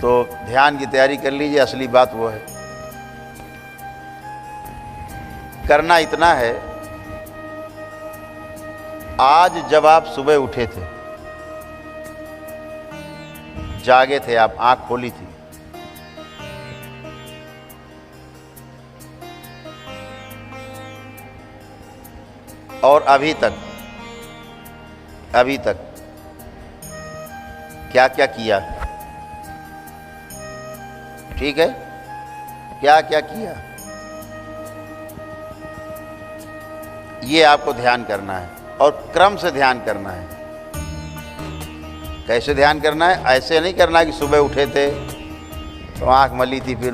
तो ध्यान की तैयारी कर लीजिए, असली बात वो है। करना इतना है, आज जब आप सुबह उठे थे, जागे थे, आप आंख खोली थी, और अभी तक क्या क्या किया, ठीक है, क्या क्या किया, ये आपको ध्यान करना है और क्रम से ध्यान करना है। कैसे ध्यान करना है? ऐसे नहीं करना कि सुबह उठे थे तो आंख मली थी, फिर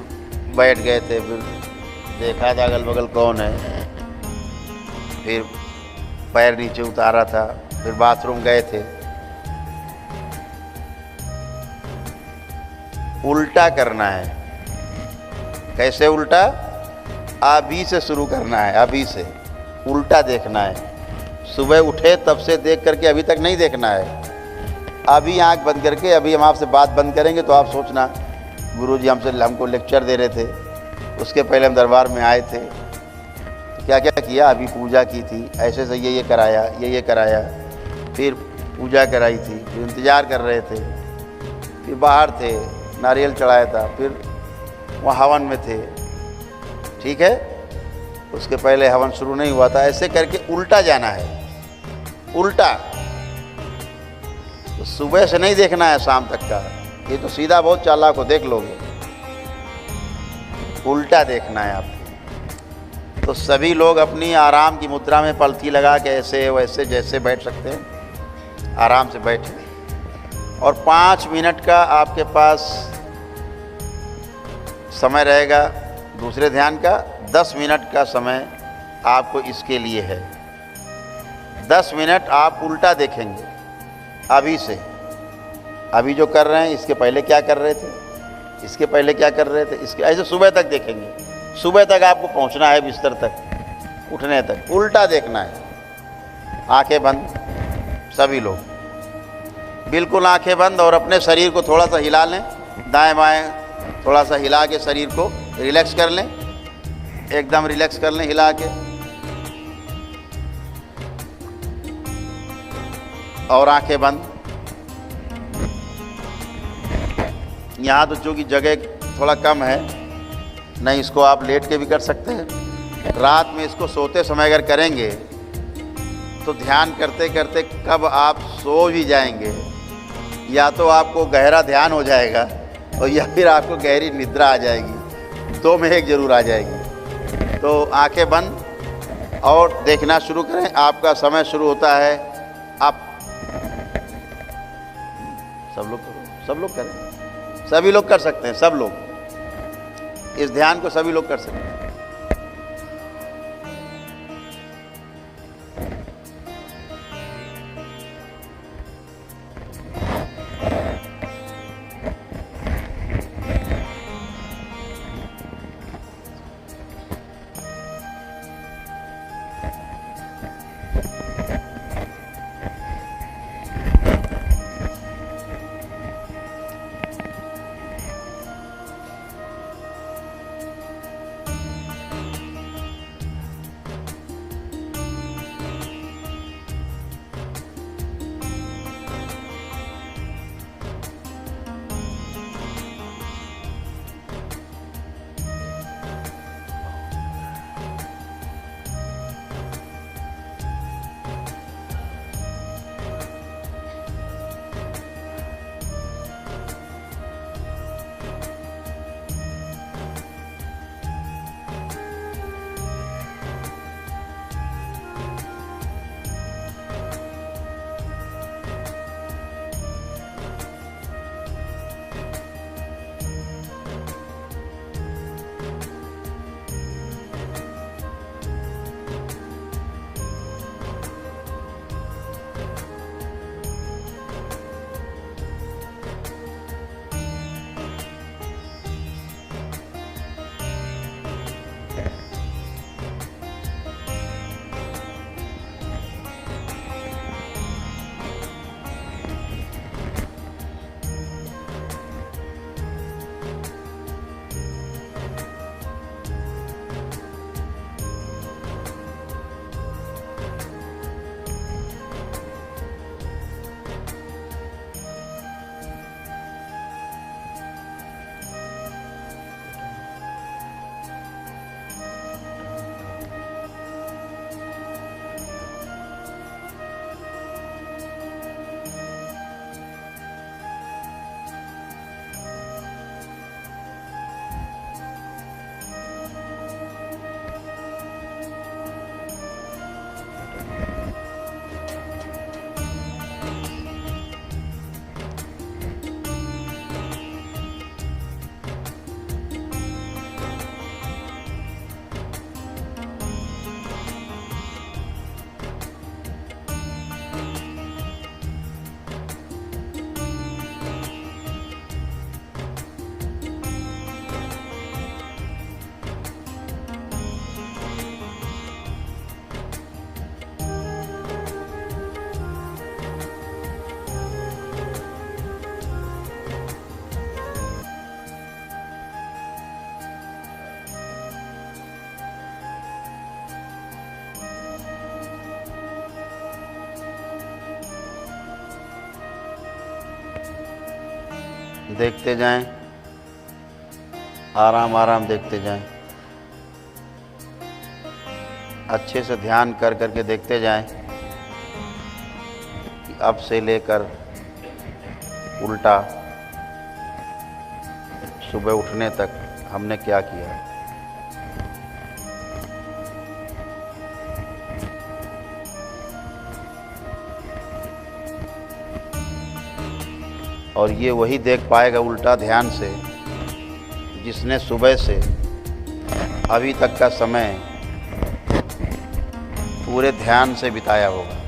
बैठ गए थे, फिर देखा था अगल बगल कौन है, फिर पैर नीचे उतारा था, फिर बाथरूम गए थे। उल्टा करना है। कैसे उल्टा? अभी से शुरू करना है, अभी से उल्टा देखना है। सुबह उठे तब से देख करके अभी तक नहीं देखना है। अभी आंख बंद करके, अभी हम आपसे बात बंद करेंगे तो आप सोचना गुरुजी हमको लेक्चर दे रहे थे, उसके पहले हम दरबार में आए थे, क्या क्या किया, अभी पूजा की थी, ऐसे से ये कराया, ये कराया, फिर पूजा कराई थी, फिर इंतज़ार कर रहे थे, फिर बाहर थे, नारियल चढ़ाया था, फिर वहाँ हवन में थे, ठीक है, उसके पहले हवन शुरू नहीं हुआ था। ऐसे करके उल्टा जाना है, उल्टा। तो सुबह से नहीं देखना है शाम तक का, ये तो सीधा बहुत चालाक हो, देख लोगे। उल्टा देखना है आपको। तो सभी लोग अपनी आराम की मुद्रा में पलथी लगा के ऐसे वैसे जैसे बैठ सकते हैं, आराम से बैठें। और 5 मिनट का आपके पास समय रहेगा दूसरे ध्यान का। 10 मिनट का समय आपको इसके लिए है। 10 मिनट आप उल्टा देखेंगे अभी से। अभी जो कर रहे हैं, इसके पहले क्या कर रहे थे, इसके पहले क्या कर रहे थे, इसके ऐसे सुबह तक देखेंगे। सुबह तक आपको पहुंचना है, बिस्तर तक, उठने तक उल्टा देखना है। आंखें बंद, सभी लोग बिल्कुल आंखें बंद, और अपने शरीर को थोड़ा सा हिला लें, दाएं बाएं थोड़ा सा हिला के शरीर को रिलैक्स कर लें, एकदम रिलैक्स कर लें हिला के। और आंखें बंद। यहाँ तो चूँकि जगह थोड़ा कम है, नहीं इसको आप लेट के भी कर सकते हैं। रात में इसको सोते समय अगर करेंगे तो ध्यान करते करते कब आप सो भी जाएंगे, या तो आपको गहरा ध्यान हो जाएगा और या फिर आपको गहरी निद्रा आ जाएगी, 2 में 1 जरूर आ जाएगी। तो आंखें बंद और देखना शुरू करें। आपका समय शुरू होता है। आप सब लोग करो, सब लोग करें, सभी लोग कर सकते हैं, सब लोग इस ध्यान को सभी लोग कर सकते हैं। देखते जाएं, आराम आराम देखते जाएं, अच्छे से ध्यान कर करके देखते जाएं कि अब से लेकर उल्टा सुबह उठने तक हमने क्या किया। और ये वही देख पाएगा उल्टा ध्यान से जिसने सुबह से अभी तक का समय पूरे ध्यान से बिताया होगा।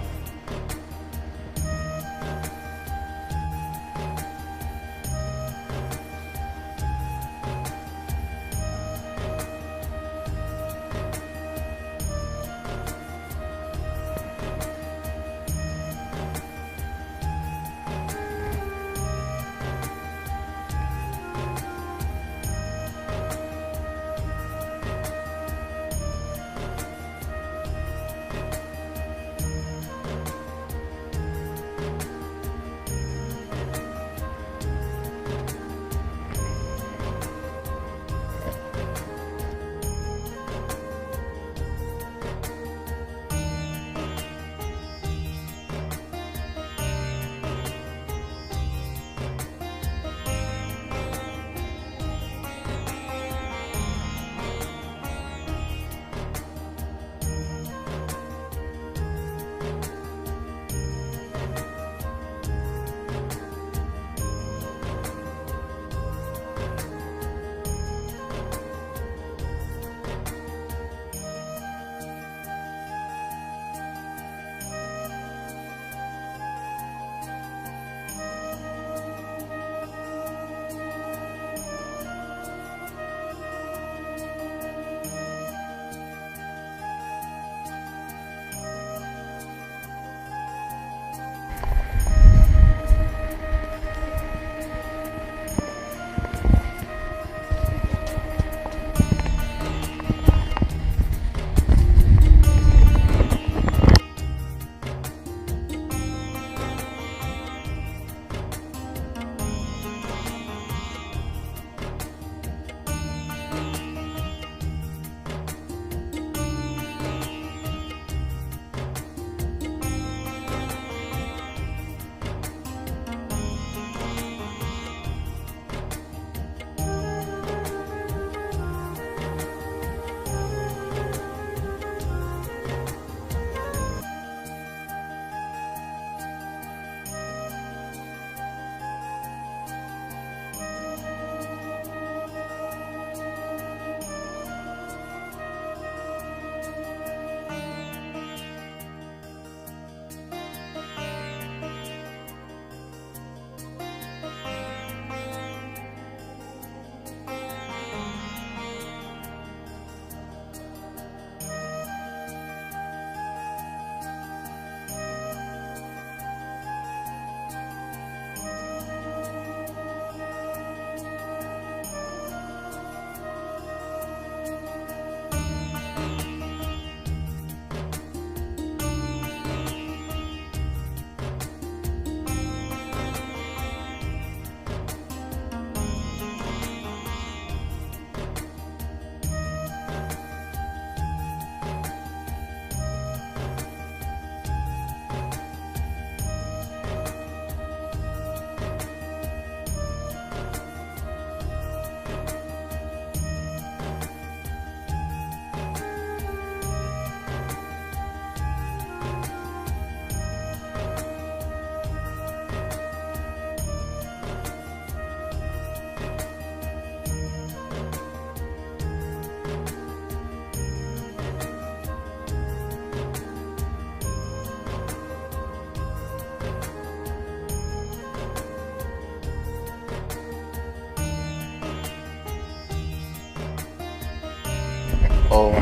ओम।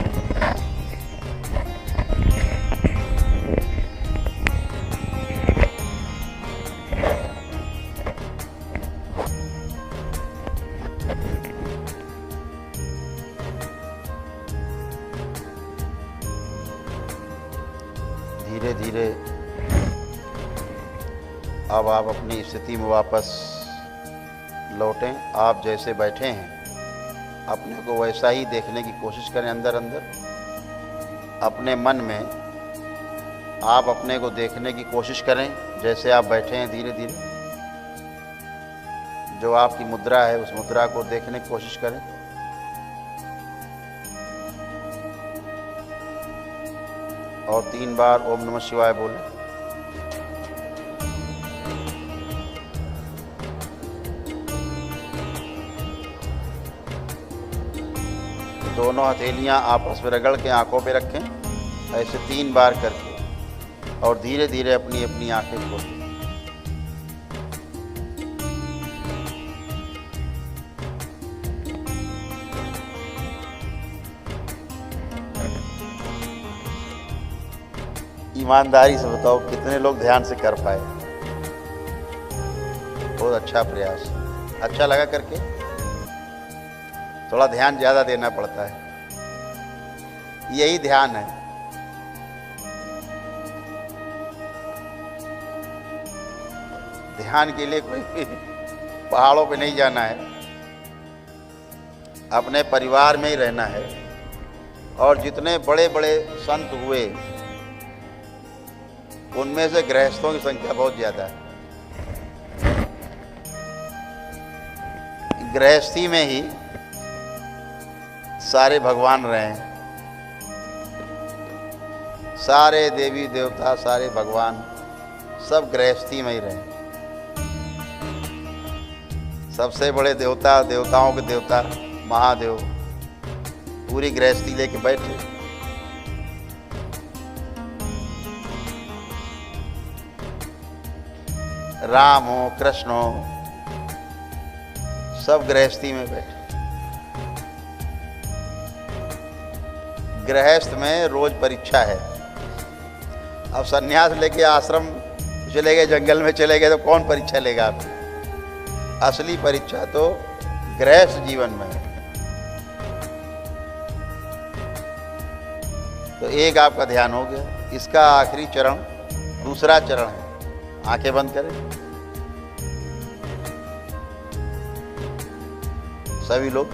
धीरे धीरे अब आप अपनी स्थिति में वापस लौटें। आप जैसे बैठे हैं अपने को वैसा ही देखने की कोशिश करें। अंदर अंदर अपने मन में आप अपने को देखने की कोशिश करें जैसे आप बैठे हैं। धीरे धीरे जो आपकी मुद्रा है उस मुद्रा को देखने की कोशिश करें। और 3 बार ओम नमः शिवाय बोलें। दोनों हथेलियां आपस में रगड़ के आंखों पे रखें, ऐसे 3 बार करके, और धीरे धीरे अपनी अपनी आंखें खोलें। ईमानदारी से बताओ कितने लोग ध्यान से कर पाए? बहुत अच्छा प्रयास। अच्छा लगा करके? थोड़ा ध्यान ज़्यादा देना पड़ता है, यही ध्यान है। ध्यान के लिए कोई पहाड़ों पे नहीं जाना है, अपने परिवार में ही रहना है। और जितने बड़े बड़े संत हुए उनमें से गृहस्थों की संख्या बहुत ज़्यादा है। गृहस्थी में ही सारे भगवान रहे हैं, सारे देवी देवता, सारे भगवान सब गृहस्थी में ही रहे। सबसे बड़े देवता, देवताओं के देवता महादेव पूरी गृहस्थी लेके बैठे। राम हो, कृष्ण हो, सब गृहस्थी में बैठे। गृहस्थ में रोज परीक्षा है। अब सन्यास लेके आश्रम चले गए, जंगल में चले गए, तो कौन परीक्षा लेगा आपकी? असली परीक्षा तो गृहस्थ जीवन में है। तो एक आपका ध्यान हो गया। इसका आखिरी चरण, दूसरा चरण है। आंखें बंद करें सभी लोग।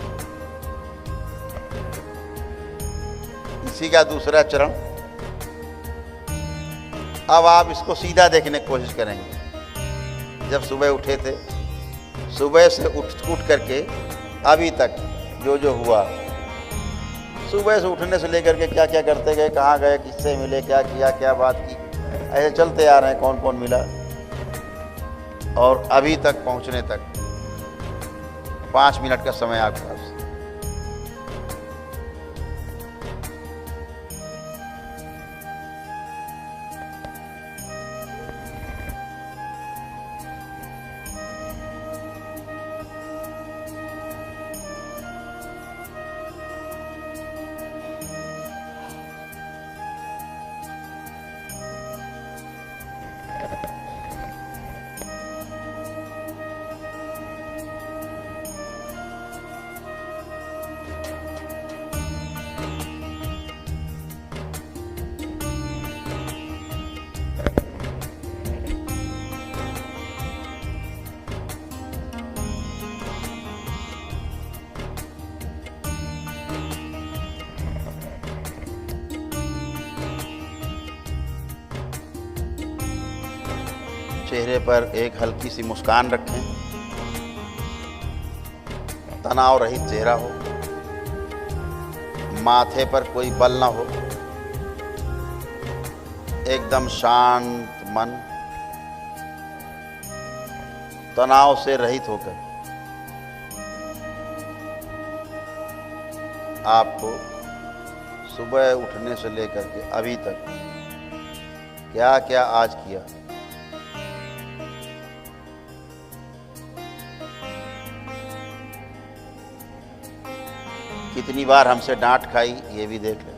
इसी का दूसरा चरण। अब आप इसको सीधा देखने की कोशिश करेंगे। जब सुबह उठे थे, सुबह से उठ करके अभी तक जो जो हुआ, सुबह से उठने से लेकर के क्या क्या करते गए, कहाँ गए, किससे मिले, क्या किया, क्या बात की, ऐसे चलते आ रहे हैं। कौन कौन मिला, और अभी तक पहुंचने तक 5 मिनट का समय आपके पास। चेहरे पर एक हल्की सी मुस्कान रखें। तनाव रहित चेहरा हो, माथे पर कोई बल ना हो, एकदम शांत मन, तनाव से रहित होकर आपको सुबह उठने से लेकर के अभी तक क्या क्या आज किया, कितनी बार हमसे डांट खाई, ये भी देख लें।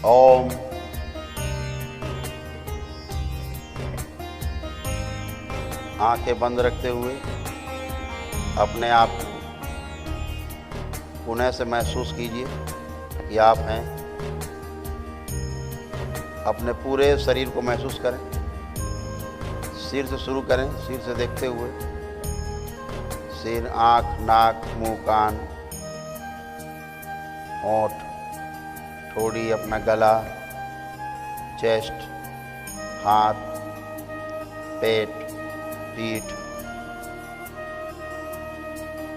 ओम। आंखें बंद रखते हुए अपने आप को पुनः से महसूस कीजिए कि आप हैं। अपने पूरे शरीर को महसूस करें। सिर से शुरू करें, सिर से देखते हुए सिर, आँख, नाक, मुंह, कान, होंठ, ठोड़ी, अपना गला, चेस्ट, हाथ, पेट, पीठ,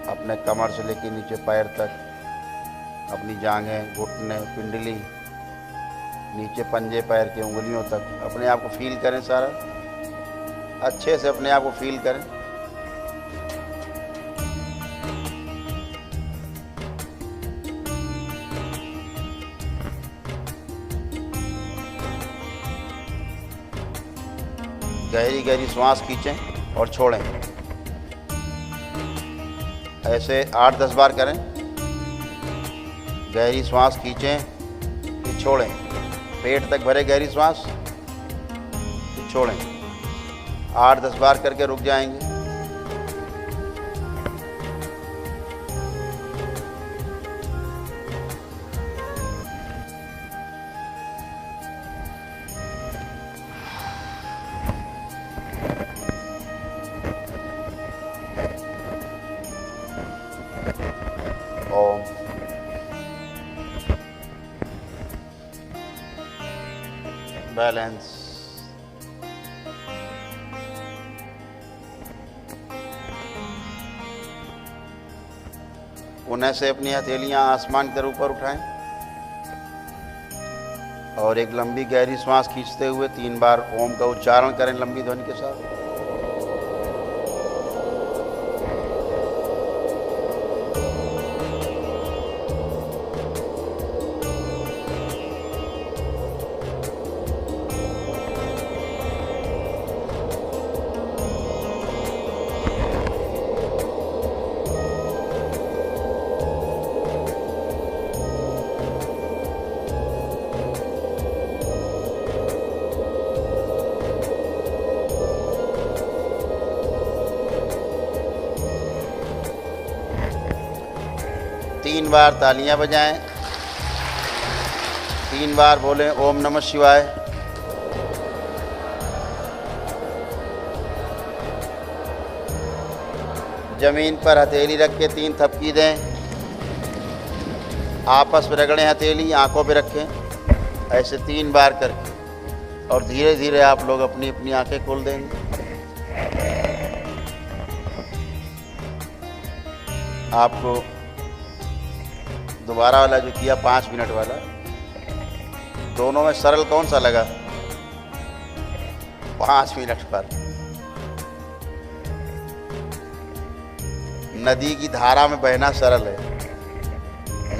अपने कमर से लेकर नीचे पैर तक, अपनी जांघें, घुटने, पिंडली, नीचे पंजे पैर की उंगलियों तक अपने आप को फील करें। सारा अच्छे से अपने आप को फील करें। गहरी गहरी श्वास खींचें और छोड़ें। ऐसे 8-10 बार करें। गहरी श्वास खींचें फिर छोड़ें। पेट तक भरे गहरी श्वास, फिर छोड़ें। 8-10 बार करके रुक जाएंगे। ओम। बैलेंस। पुनः से अपनी हथेलियां आसमान की तरफ ऊपर उठाएं और एक लंबी गहरी श्वास खींचते हुए 3 बार ओम का उच्चारण करें लंबी ध्वनि के साथ। तीन बार तालियां बजाएं। 3 बार बोलें ओम नमः शिवाय। जमीन पर हथेली रख के 3 थपकी दें। आपस में रगड़ें हथेली, आंखों पे रखें। ऐसे 3 बार करके और धीरे धीरे आप लोग अपनी अपनी आंखें खोल देंगे। आपको दोबारा वाला जो किया 5 मिनट वाला, दोनों में सरल कौन सा लगा? 5 मिनट पर नदी की धारा में बहना सरल है।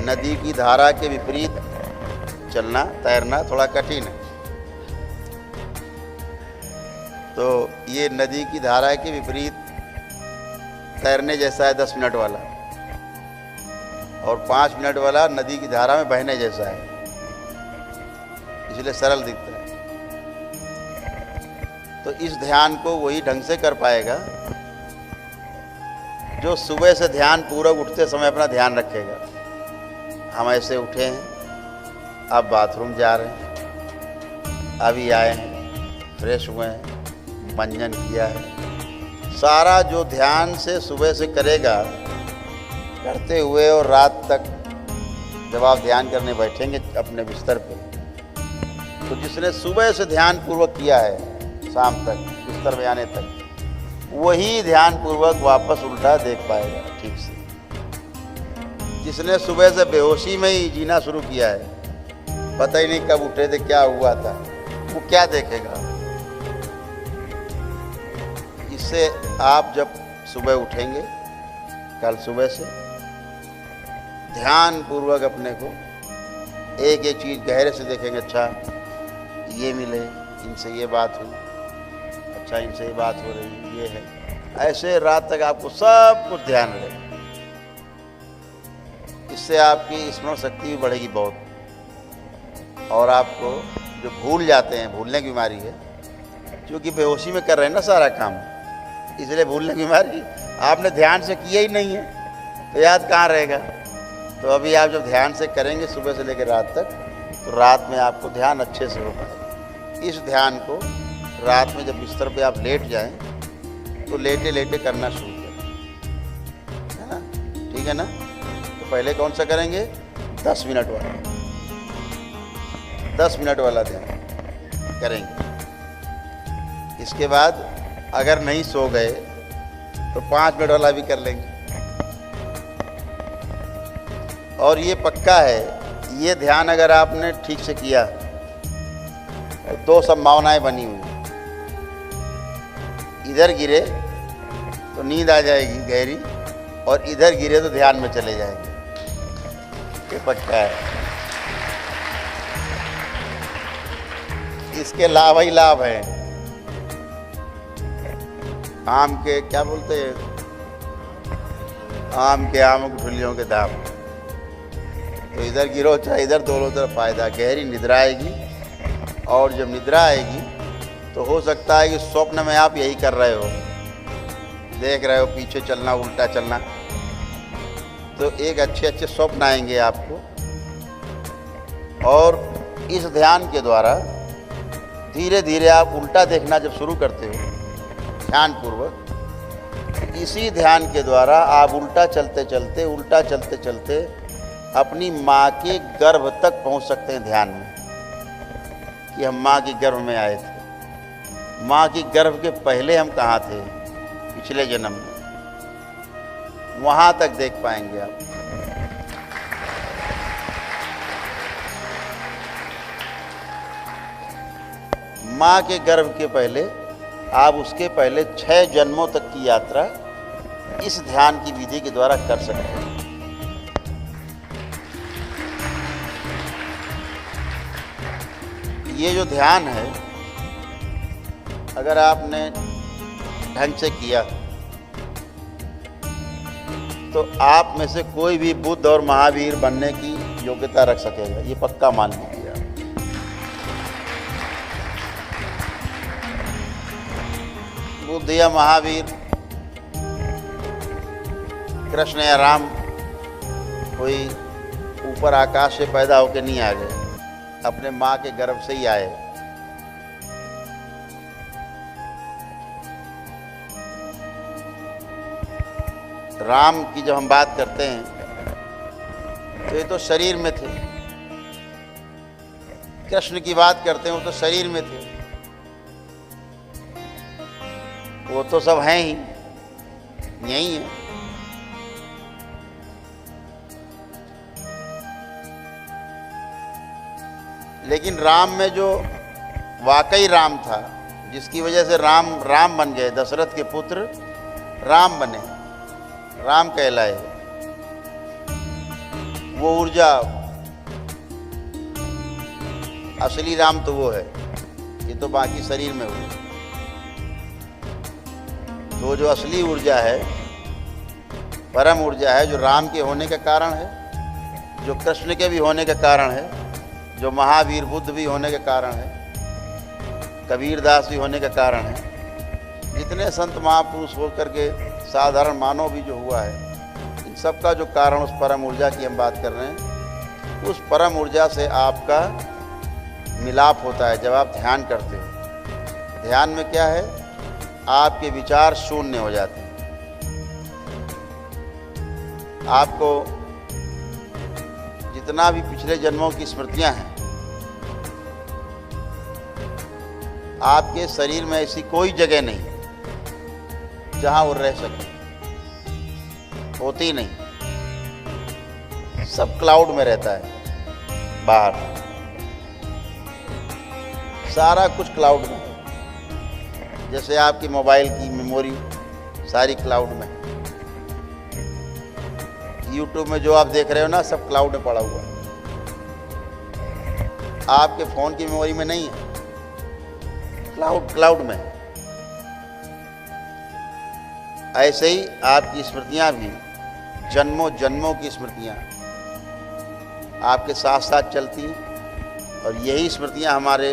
नदी की धारा के विपरीत चलना, तैरना थोड़ा कठिन है। तो ये नदी की धारा के विपरीत तैरने जैसा है 10 मिनट वाला, और 5 मिनट वाला नदी की धारा में बहने जैसा है, इसलिए सरल दिखता है। तो इस ध्यान को वही ढंग से कर पाएगा जो सुबह से ध्यान पूर्वक उठते समय अपना ध्यान रखेगा। हम ऐसे उठे हैं, अब बाथरूम जा रहे हैं, अभी आए हैं, फ्रेश हुए हैं, मंजन किया है। सारा जो ध्यान से सुबह से करेगा करते हुए और रात तक जब आप ध्यान करने बैठेंगे अपने बिस्तर पे, तो जिसने सुबह से ध्यान पूर्वक किया है शाम तक बिस्तर में आने तक, वही ध्यान पूर्वक वापस उल्टा देख पाएगा ठीक से। जिसने सुबह से बेहोशी में ही जीना शुरू किया है, पता ही नहीं कब उठे थे, क्या हुआ था, वो क्या देखेगा। इससे आप जब सुबह उठेंगे कल सुबह से, ध्यान पूर्वक अपने को एक एक चीज़ गहरे से देखेंगे। अच्छा ये मिले, इनसे ये बात हुई, अच्छा इनसे ये बात हो रही, ये है। ऐसे रात तक आपको सब कुछ ध्यान रहेगा। इससे आपकी स्मरण शक्ति भी बढ़ेगी बहुत, और आपको जो भूल जाते हैं, भूलने की बीमारी है, क्योंकि बेहोशी में कर रहे हैं ना सारा काम, इसलिए भूलने की बीमारी। आपने ध्यान से किया ही नहीं है तो याद कहाँ रहेगा। तो अभी आप जब ध्यान से करेंगे सुबह से लेकर रात तक, तो रात में आपको ध्यान अच्छे से हो पाएगा। इस ध्यान को रात में जब बिस्तर पे आप लेट जाएं तो लेटे लेटे करना शुरू करें, है ना, ठीक है ना। तो पहले कौन सा करेंगे, 10 मिनट वाला, 10 मिनट वाला ध्यान करेंगे। इसके बाद अगर नहीं सो गए तो 5 मिनट वाला भी कर लेंगे। और ये पक्का है, ये ध्यान अगर आपने ठीक से किया, 2 संभावनाएं बनी हुई, इधर गिरे तो नींद आ जाएगी गहरी, और इधर गिरे तो ध्यान में चले जाएंगे। ये पक्का है, इसके लाभ ही लाभ हैं। आम के क्या बोलते हैं, आम के आम गुठलियों के दाम। तो इधर गिरो चाहे इधर, दोनों तरफ फायदा। गहरी निद्रा आएगी, और जब निद्रा आएगी तो हो सकता है कि स्वप्न में आप यही कर रहे हो, देख रहे हो पीछे चलना, उल्टा चलना, तो एक अच्छे अच्छे स्वप्न आएंगे आपको। और इस ध्यान के द्वारा धीरे धीरे आप उल्टा देखना जब शुरू करते हो ध्यानपूर्वक, इसी ध्यान के द्वारा आप उल्टा चलते चलते अपनी माँ के गर्भ तक पहुँच सकते हैं ध्यान में, कि हम माँ के गर्भ में आए थे। माँ की गर्भ के पहले हम कहाँ थे, पिछले जन्म में, वहाँ तक देख पाएंगे आप। माँ के गर्भ के पहले आप उसके पहले 6 जन्मों तक की यात्रा इस ध्यान की विधि के द्वारा कर सकते हैं। ये जो ध्यान है, अगर आपने ढंग से किया तो आप में से कोई भी बुद्ध और महावीर बनने की योग्यता रख सकेगा, ये पक्का मान लीजिए आप। बुद्ध या महावीर, कृष्ण या राम कोई ऊपर आकाश से पैदा होकर नहीं आ गए, अपने माँ के गर्भ से ही आए। राम की जब हम बात करते हैं तो ये तो शरीर में थे, कृष्ण की बात करते हैं वो तो शरीर में थे, वो तो सब हैं ही, यही है। लेकिन राम में जो वाकई राम था, जिसकी वजह से राम राम बन गए, दशरथ के पुत्र राम बने, राम कहलाए, वो ऊर्जा, असली राम तो वो है, ये तो बाकी शरीर में हुई। तो जो असली ऊर्जा है, परम ऊर्जा है, जो राम के होने का कारण है, जो कृष्ण के भी होने का कारण है, जो महावीर बुद्ध भी होने के कारण है, कबीर दास भी होने का कारण है, जितने संत महापुरुष होकर के साधारण मानव भी जो हुआ है, इन सब का जो कारण उस परम ऊर्जा की हम बात कर रहे हैं। उस परम ऊर्जा से आपका मिलाप होता है जब आप ध्यान करते हो। ध्यान में क्या है, आपके विचार शून्य हो जाते हैं। आपको जितना भी पिछले जन्मों की स्मृतियां हैं, आपके शरीर में ऐसी कोई जगह नहीं जहां वो रह सके, होती नहीं, सब क्लाउड में रहता है, बाहर सारा कुछ क्लाउड में है। जैसे आपकी मोबाइल की मेमोरी सारी क्लाउड में, यूट्यूब में जो आप देख रहे हो ना, सब क्लाउड में पड़ा हुआ है, आपके फ़ोन की मेमोरी में नहीं है, क्लाउड में है। ऐसे ही आपकी स्मृतियां भी, जन्मों जन्मों की स्मृतियां आपके साथ साथ चलती, और यही स्मृतियाँ हमारे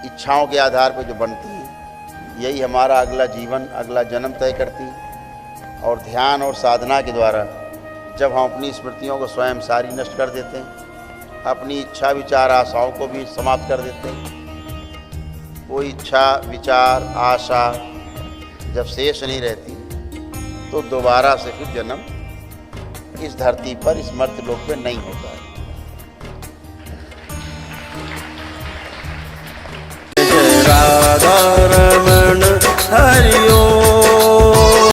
इच्छाओं के आधार पर जो बनती हैं, यही हमारा अगला जीवन, अगला जन्म तय करती। और ध्यान और साधना के द्वारा जब हम अपनी स्मृतियों को स्वयं सारी नष्ट कर देते हैं, अपनी इच्छा विचार आशाओं को भी समाप्त कर देते हैं, वो इच्छा विचार आशा जब शेष नहीं रहती तो दोबारा से फिर जन्म इस धरती पर, इस मर्त्यलोक पे नहीं होता है। राधा